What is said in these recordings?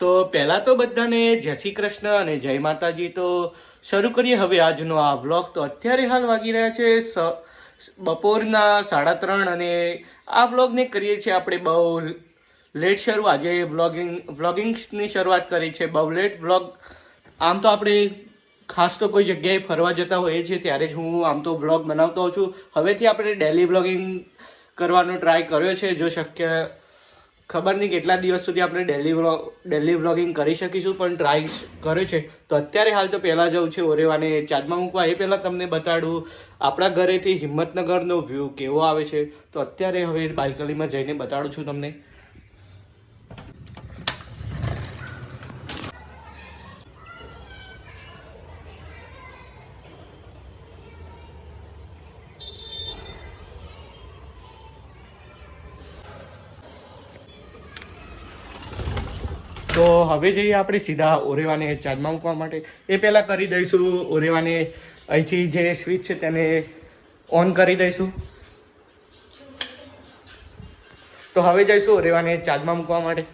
તો પહેલાં તો બધાને જય શ્રી કૃષ્ણ અને જય માતાજી. તો શરૂ કરીએ હવે આજનો આ વ્લોગ. તો અત્યારે હાલ વાગી રહ્યા છે બપોરના 3:30 અને આ વ્લોગને કરીએ છીએ આપણે બહુ લેટ શરૂ. આજે વ્લોગિંગ્સની શરૂઆત કરી છે બહુ લેટ વ્લોગ. આમ તો આપણે ખાસ તો કોઈ જગ્યાએ ફરવા જતા હોઈએ છીએ ત્યારે જ હું આમ તો વ્લોગ બનાવતો હોઉં છું. હવેથી આપણે ડેલી વ્લોગિંગ કરવાનો ટ્રાય કર્યો છે. જો શક્ય ખબર નહીં કેટલા દિવસ સુધી આપણે ડેલી વ્લોગિંગ કરી શકીશું, પણ ટ્રાય કર્યો છે. તો અત્યારે હાલ તો પહેલાં જવું છે ઓરેવાને ચાર્જમાં મૂકવા. એ પહેલાં તમને બતાડું આપણા ઘરેથી હિંમતનગરનો વ્યૂ કેવો આવે છે. તો અત્યારે હવે બાલ્કનીમાં જઈને બતાડું છું તમને. તો હવે જઈએ આપણે સીધા ઓરેવાને ચાર્જમાં મૂકવા માટે. એ પહેલાં કરી દઈશું ઓરેવાને અહીંથી જે સ્વિચ છે તેને ઓન કરી દઈશું. તો હવે જઈશું ઓરેવાને ચાર્જમાં મૂકવા માટે.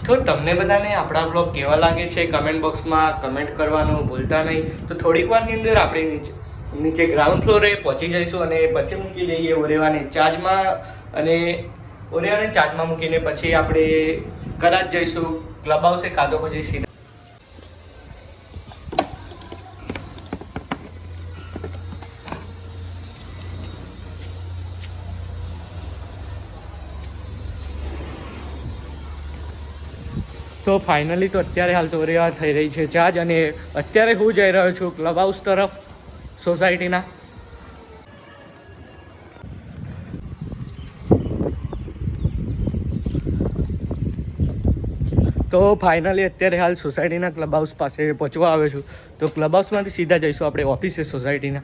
તો તમને બધાને આપણા બ્લોગ કેવા લાગે છે કમેન્ટ બોક્સમાં કમેન્ટ કરવાનું ભૂલતા નહીં. તો થોડીક વારની અંદર આપણે નીચે ગ્રાઉન્ડ ફ્લોરે પહોંચી જઈશું અને પછી મૂકી દઈએ ઓરેવાને ચાર્જમાં. અને ઓરેવાને ચાર્જમાં મૂકીને પછી આપણે કદાચ જઈશું ક્લબ હાઉસે કાં તો પછી સીધા. તો ફાઇનલી તો અત્યારે હાલ તો ઓરેવા થઈ રહી છે ચાર્જ. અને અત્યારે હું જઈ રહ્યો છું ક્લબ હાઉસ તરફ સોસાયટીના. તો ફાઇનલી અત્યારે હાલ સોસાયટીના ક્લબ હાઉસ પાસે પહોંચવા આવ્યો છું. તો ક્લબ હાઉસમાંથી સીધા જઈશું આપણે ઓફિસે સોસાયટીના.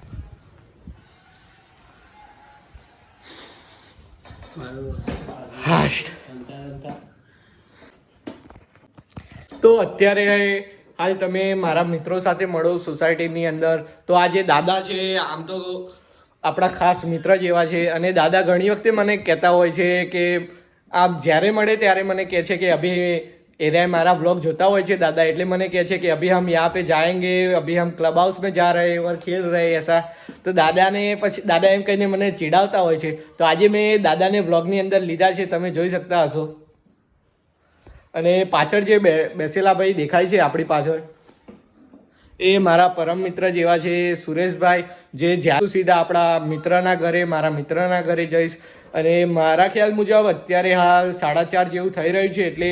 હા, તો અત્યારે હાલ તમે મારા મિત્રો સાથે મળો સોસાયટીની અંદર. તો આ જે દાદા છે આમ તો આપણા ખાસ મિત્ર જેવા છે. અને દાદા ઘણી વખતે મને કહેતા હોય છે કે આપ જ્યારે મળે ત્યારે મને કહે છે કે અભી એરિયા મારા વ્લોગ જોતા હોય છે દાદા, એટલે મને કહે છે કે અભી હમ યહાં पे जाएंगे, अभी हम क्लब हाउस में जा रहे और खेल रहे ऐसा. તો દાદાને પછી દાદા એમ કહીને મને ચીડાવતા હોય છે. તો આજે મેં દાદાને વ્લોગની અંદર લીધા છે, તમે જોઈ શકતા હશો. અને પાછળ જે બેસેલા ભાઈ દેખાય છે આપણી પાછળ એ મારા પરમ મિત્ર જેવા છે સુરેશભાઈ, જે જ્યાં સીધા આપણા મિત્રના ઘરે મારા મિત્રના ઘરે જઈશ. અને મારા ખ્યાલ મુજબ અત્યારે હાલ 4:30 જેવું થઈ રહ્યું છે, એટલે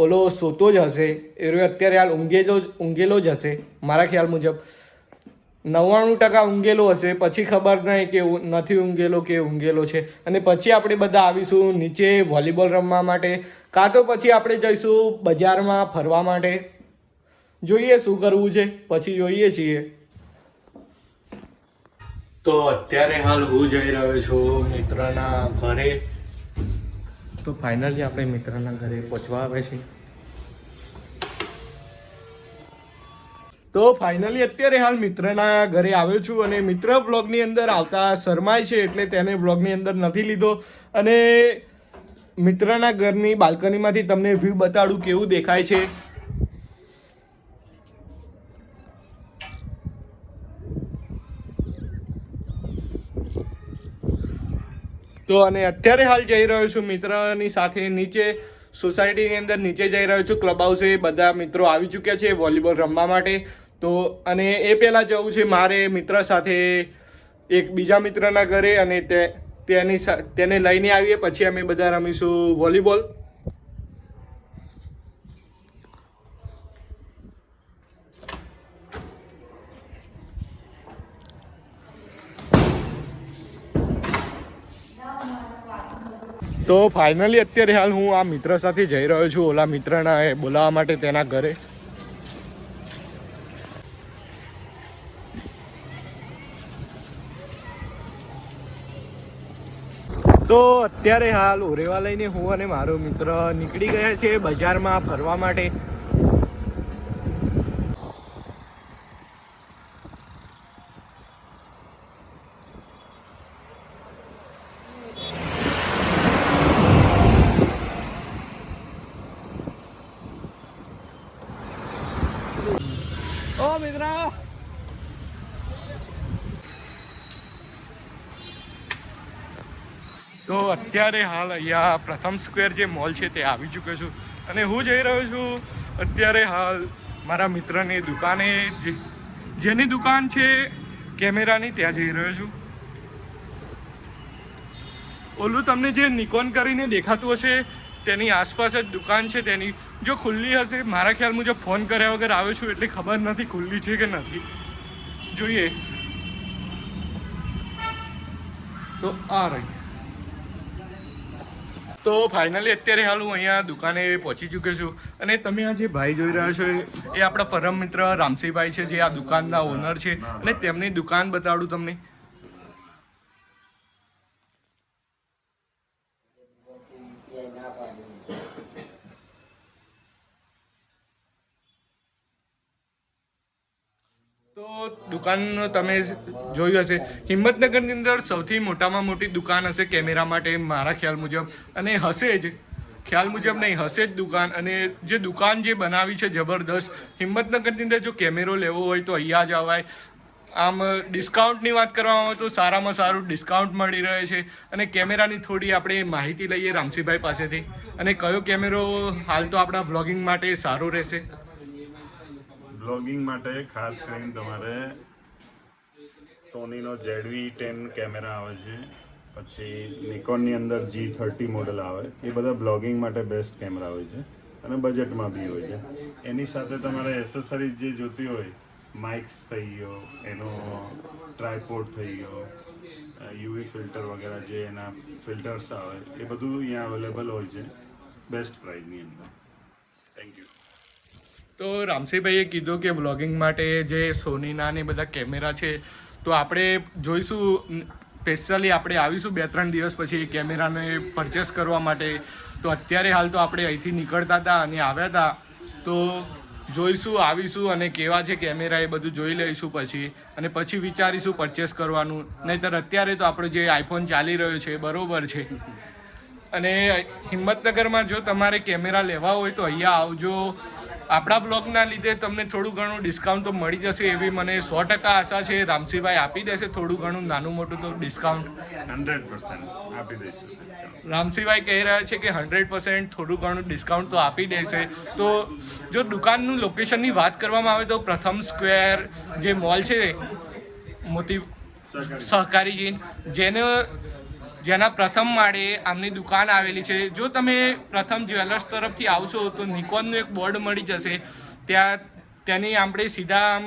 ઓલો સૂતો જ હશે. એ અત્યારે હાલ ઊંઘેલો જ હશે મારા ખ્યાલ મુજબ. 99% ઊંઘેલો હશે, પછી ખબર નહીં કે નથી ઊંઘેલો કે ઊંઘેલો છે. અને પછી આપણે બધા આવીશું નીચે વોલીબોલ રમવા માટે, કાં તો પછી આપણે જઈશું બજારમાં ફરવા માટે. જોઈએ શું કરવું છે, પછી જોઈએ છીએ. તો અત્યારે હાલ હું જઈ રહ્યો છું મિત્રના ઘરે. તો ફાઇનલી આપણે મિત્રના ઘરે પહોંચવા આવે છે. તો ફાઇનલી અત્યારે હાલ મિત્રના ઘરે આવ્યો છું. અને મિત્ર વ્લોગની અંદર આવતા શરમાય છે, એટલે તેને વ્લોગની અંદર નથી લીધો. અને મિત્રના ઘરની બાલ્કનીમાંથી તમને વ્યૂ બતાડું કેવું દેખાય છે. તો અને અત્યારે હાલ જઈ રહ્યો છું મિત્રની સાથે નીચે સોસાયટીની અંદર નીચે જઈ રહ્યો છું ક્લબ હાઉસે. બધા મિત્રો આવી ચૂક્યા છે વોલીબોલ રમવા માટે. તો અને એ પહેલાં જવું છે મારે મિત્ર સાથે એક બીજા મિત્રના ઘરે, અને તેને લઈને આવીએ પછી અમે બધા રમીશું વોલીબોલ. તો ફાઇનલી અત્યારે હાલ હું આ મિત્ર સાથે જઈ રહ્યો છું ઓલા મિત્રના બોલાવવા માટે તેના ઘરે. તો અત્યારે હાલ ઓરેવા લઈને હું અને મારો મિત્ર નીકળી ગયા છે બજારમાં ફરવા માટે. તો અત્યારે હાલ અહીંયા પ્રથમ સ્ક્વેર જે મોલ છે તે આવી ચૂક્યો છું અને હું જઈ રહ્યો છું અત્યારે હાલ મારા મિત્રની દુકાને, જેની દુકાન છે કેમેરાની, ત્યાં જઈ રહ્યો છું. ઓલું તમને જે નિકોન કરીને દેખાતું હશે તેની આસપાસ જ દુકાન છે તેની. જો ખુલ્લી હશે, મારા ખ્યાલ મુજબ ફોન કર્યા વગર આવ્યો છું એટલે ખબર નથી ખુલ્લી છે કે નથી, જોઈએ. તો આ રહી. તો ફાઇનલી અત્યારે હાલ હું અહીંયા દુકાને પહોંચી ચૂક્યો છું અને તમે આ જે ભાઈ જોઈ રહ્યા છો એ આપણા પરમ મિત્ર રામસિંહભાઈ છે, જે આ દુકાનના ઓનર છે અને તેમની દુકાન બતાડું તમને. તો દુકાન તમે જોયું હશે, હિંમતનગરની અંદર સૌથી મોટામાં મોટી દુકાન હશે કેમેરા માટે મારા ખ્યાલ મુજબ, અને હશે જ, ખ્યાલ મુજબ નહીં, હશે જ દુકાન. અને જે દુકાન જે બનાવી છે જબરદસ્ત. હિંમતનગરની અંદર જો કેમેરો લેવો હોય તો અહીંયા જ આવાય. આમ ડિસ્કાઉન્ટની વાત કરવામાં આવે તો સારામાં સારું ડિસ્કાઉન્ટ મળી રહે છે. અને કેમેરાની થોડી આપણે માહિતી લઈએ રામસિંહભાઈ પાસેથી, અને કયો કેમેરો હાલ તો આપણા વ્લોગિંગ માટે સારો રહેશે. વ્લોગિંગ માટે ખાસ કરીને તમારે સોનીનો ZV-10 કેમેરા આવે છે, પછી નિકોનની અંદર G30 મોડલ આવે, એ બધા બ્લોગિંગ માટે બેસ્ટ કેમેરા હોય છે અને બજેટમાં બી હોય છે. એની સાથે તમારે એસેસરીઝ જે જોતી હોય, માઇક્સ થઈ ગયો, એનો ટ્રાયપોડ થઈ ગયો, યુવી ફિલ્ટર વગેરે જે એના ફિલ્ટર્સ આવે, એ બધું અહીંયા અવેલેબલ હોય છે બેસ્ટ પ્રાઇસની અંદર. Thank you. તો રામસિંહભાઈએ કીધું કે વ્લોગિંગ માટે જે સોનીના ને બધા કેમેરા છે તો આપણે જોઈશું, સ્પેશિયલી આપણે આવીશું 2-3 દિવસ પછી એ કેમેરાને પરચેસ કરવા માટે. તો અત્યારે હાલ તો આપણે અહીંથી નીકળતા હતા અને આવ્યા હતા, તો જોઈશું, આવીશું અને કેવા છે કેમેરા એ બધું જોઈ લઈશું પછી, અને પછી વિચારીશું પરચેસ કરવાનું. નહીંતર અત્યારે તો આપણો જે આઈફોન ચાલી રહ્યો છે બરાબર છે. અને હિંમતનગરમાં જો તમારે કેમેરા લેવા હોય તો અહીંયા આવજો. આપણા બ્લોગના લીધે તમને થોડું ઘણું ડિસ્કાઉન્ટ તો મળી જશે એવી મને 100% આશા છે. રામસિંહભાઈ આપી દેશે થોડું ઘણું નાનું મોટું તો ડિસ્કાઉન્ટ 100% આપી દઈશું ડિસ્કાઉન્ટ. રામસિંહભાઈ કહી રહ્યા છે કે 100% થોડું ઘણું ડિસ્કાઉન્ટ તો આપી દેશે. તો જો દુકાનનું લોકેશનની વાત કરવામાં આવે તો પ્રથમ સ્ક્વેર જે મોલ છે મોતી સહકારીજી, જેના પ્રથમ માળે આમની દુકાન આવેલી છે. જો તમે પ્રથમ જ્વેલર્સ તરફથી આવશો તો નિકોનનું એક બોર્ડ મળી જશે, ત્યાંની આપણે સીધા આમ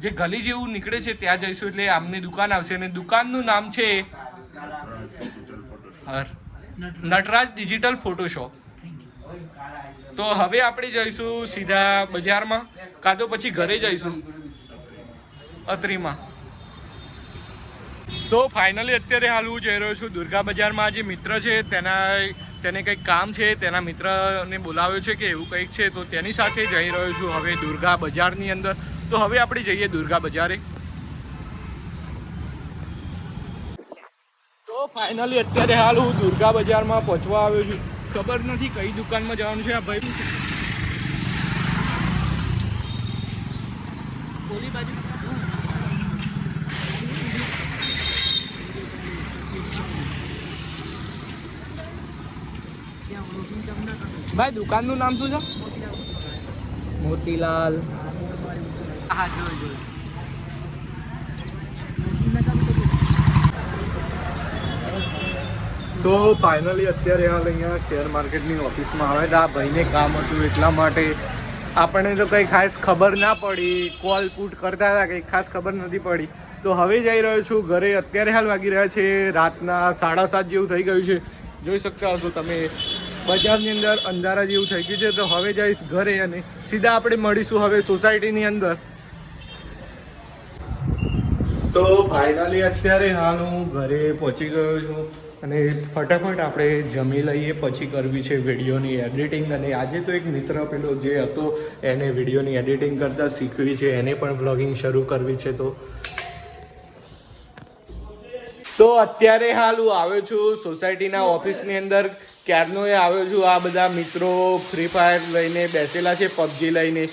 જે ગલી જેવું નીકળે છે ત્યાં જઈશું એટલે આમની દુકાન આવશે. અને દુકાનનું નામ છે નટરાજ ડિજિટલ ફોટોશોપ. તો હવે આપણે જઈશું સીધા બજારમાં, કાં તો પછી ઘરે જઈશું અત્રીમાં. તો ફાઇનલી અત્યારે હાલ હું જઈ રહ્યો છું દુર્ગા બજારમાં. જે મિત્ર છે તેને કંઈક કામ છે, તેના મિત્રને બોલાવ્યો છે કે એવું કંઈક છે, તો તેની સાથે જઈ રહ્યો છું હવે દુર્ગા બજારની અંદર. તો હવે આપણે જઈએ દુર્ગા બજારે. તો ફાઇનલી અત્યારે હાલ હું દુર્ગા બજારમાં પહોંચવા આવ્યો છું. ખબર નથી કઈ દુકાનમાં જવાનું છે. આ ભાઈ ઓલી બાજુ ભાઈ દુકાનનું નામ શું છે? મોતીલાલ. હા જોયું. તો ફાઇનલી અત્યારે હાલ અહીંયા શેર માર્કેટની ઓફિસમાં આવ્યા હતા. ભાઈને કામ હતું એટલા માટે. આપણને તો કંઈ ખાસ ખબર ના પડી, કોલ પુટ કરતા હતા, કંઈ ખાસ ખબર નથી પડી. તો હવે જઈ રહ્યો છું ઘરે. અત્યારે હાલ વાગી રહ્યા છે રાતના 7:30 જેવું થઈ ગયું છે, જોઈ શકતા હશો તમે. બજારની અંદર અંધારા જેવું થઈ ગયું છે. તો હવે જઈશ ઘરે અને સીધા આપણે મળીશું હવે સોસાયટીની અંદર. તો ફાઇનલી અત્યારે હાલ હું ઘરે પહોંચી ગયો છું અને ફટાફટ આપણે જમી લઈએ, પછી કરવી છે વિડીયોની એડિટિંગ. અને આજે તો એક મિત્ર પેલો જે હતો એને વિડીયોની એડિટિંગ કરતાં શીખવી છે, એને પણ વ્લોગિંગ શરૂ કરવી છે. તો અત્યારે હાલ હું આવ્યો છું સોસાયટીના ઓફિસની અંદર. ક્યારનો આવ્યો છું. આ બધા મિત્રો ફ્રી ફાયર લઈને બેસેલા છે, PUBG લઈને.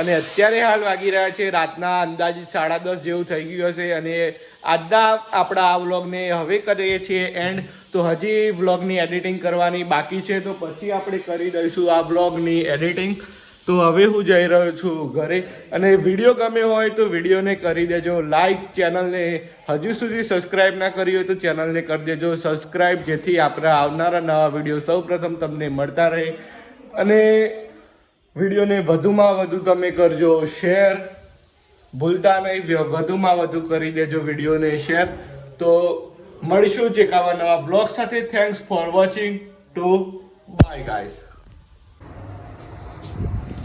અને અત્યારે હાલ વાગી રહ્યા છે રાતના અંદાજિત 10:30 જેવું થઈ ગયું હશે. અને આજના આપણા આ વ્લોગને હવે કરીએ છીએ એન્ડ. તો હજી વ્લોગની એડિટિંગ કરવાની બાકી છે, તો પછી આપણે કરી દઈશું આ વ્લોગની એડિટિંગ. તો હવે હું જઈ રહ્યો છું ઘરે, અને વિડીયો ગમ્યો હોય તો વિડીયોને કરી દેજો લાઈક. ચેનલને હજુ સુધી સબસ્ક્રાઈબ ના કરી હોય તો ચેનલને કરી દેજો સબસ્ક્રાઈબ, જેથી આપણા આવનારા નવા વિડીયો સૌ પ્રથમ તમને મળતા રહે. અને વિડીયોને વધુમાં વધુ તમે કરજો શેર, ભૂલતા નહીં, વધુમાં વધુ કરી દેજો વિડીયોને શેર. તો મળીશું જ એક આવા નવા બ્લોગ સાથે. Thanks for watching. ટુ બાય ગાઈઝ.